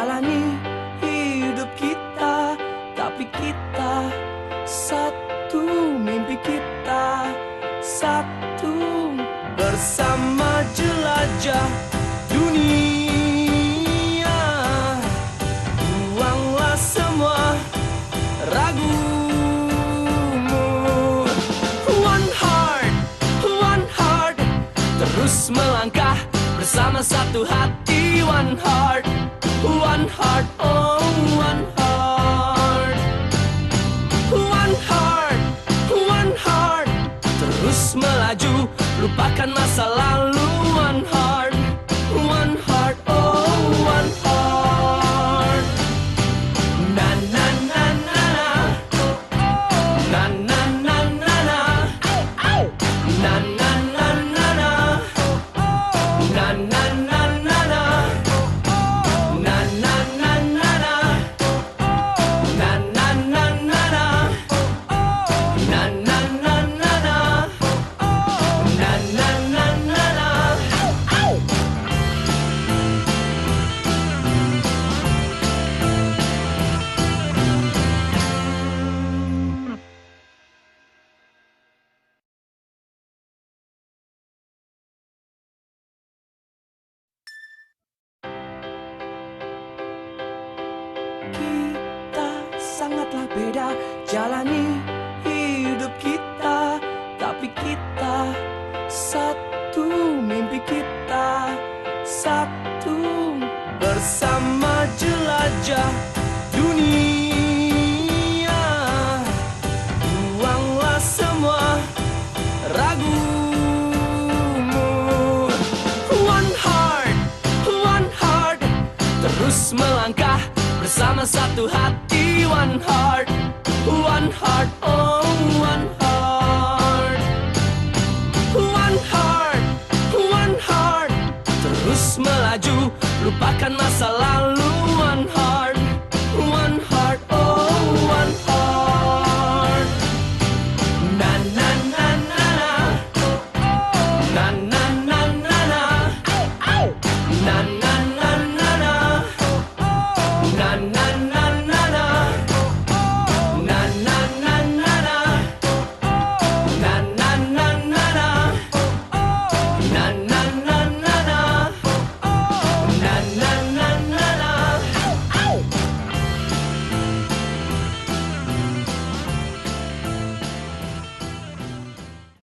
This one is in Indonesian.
jalani hidup kita, tapi kita satu, mimpi kita satu, bersama jelajah dunia. Buanglah semua ragumu. One heart, terus melangkah bersama satu hati. One heart, oh one heart. One heart, terus melaju, lupakan masa lalu. One heart, oh one heart. Na na na na na, na na na na na, na na na na na, na na na na na, na na na na na, na na na na na, na na na na na, na na na na na. Kita sangatlah beda, jalani hidup kita, tapi kita satu, mimpi kita satu, bersama jelajah dunia. Buanglah semua ragumu. One heart, terus melangkah bersama satu hati. One heart, oh one heart. One heart, terus melaju, lupakan masa lalu.